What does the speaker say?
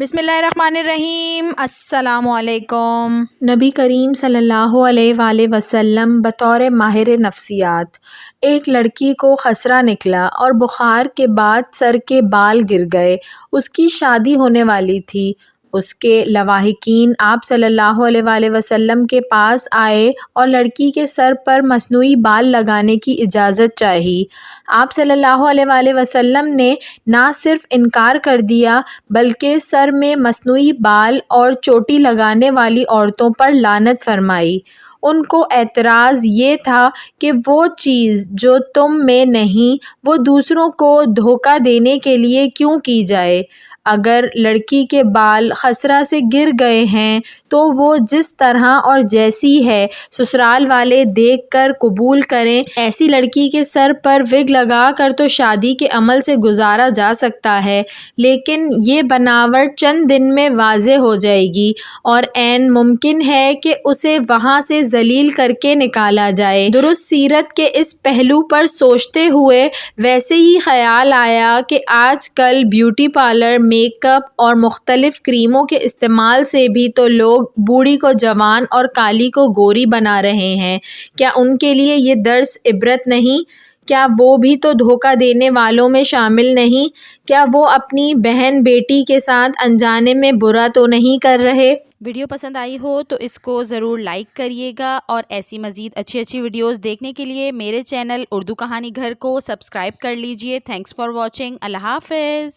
بسم اللہ الرحمن الرحیم۔ السلام علیکم۔ نبی کریم صلی اللہ علیہ وآلہ وسلم بطور ماہر نفسیات ایک لڑکی کو خسرہ نکلا اور بخار کے بعد سر کے بال گر گئے۔ اس کی شادی ہونے والی تھی۔ اس کے لواحقین آپ صلی اللہ علیہ وآلہ وسلم کے پاس آئے اور لڑکی کے سر پر مصنوعی بال لگانے کی اجازت چاہی۔ آپ صلی اللہ علیہ وآلہ وسلم نے نہ صرف انکار کر دیا بلکہ سر میں مصنوعی بال اور چوٹی لگانے والی عورتوں پر لعنت فرمائی۔ ان کو اعتراض یہ تھا کہ وہ چیز جو تم میں نہیں وہ دوسروں کو دھوکہ دینے کے لیے کیوں کی جائے۔ اگر لڑکی کے بال خسرہ سے گر گئے ہیں تو وہ جس طرح اور جیسی ہے سسرال والے دیکھ کر قبول کریں۔ ایسی لڑکی کے سر پر وگ لگا کر تو شادی کے عمل سے گزارا جا سکتا ہے، لیکن یہ بناوٹ چند دن میں واضح ہو جائے گی اور عین ممکن ہے کہ اسے وہاں سے ذلیل کر کے نکالا جائے۔ درست سیرت کے اس پہلو پر سوچتے ہوئے ویسے ہی خیال آیا کہ آج کل بیوٹی پارلر، میک اپ اور مختلف کریموں کے استعمال سے بھی تو لوگ بوڑھی کو جوان اور کالی کو گوری بنا رہے ہیں۔ کیا ان کے لیے یہ درس عبرت نہیں؟ کیا وہ بھی تو دھوکہ دینے والوں میں شامل نہیں؟ کیا وہ اپنی بہن بیٹی کے ساتھ انجانے میں برا تو نہیں کر رہے؟ ویڈیو پسند آئی ہو تو اس کو ضرور لائک کریے گا اور ایسی مزید اچھی ویڈیوز دیکھنے کے لیے میرے چینل اردو کہانی گھر کو سبسکرائب کر لیجئے۔ Thanks for watching. اللہ حافظ۔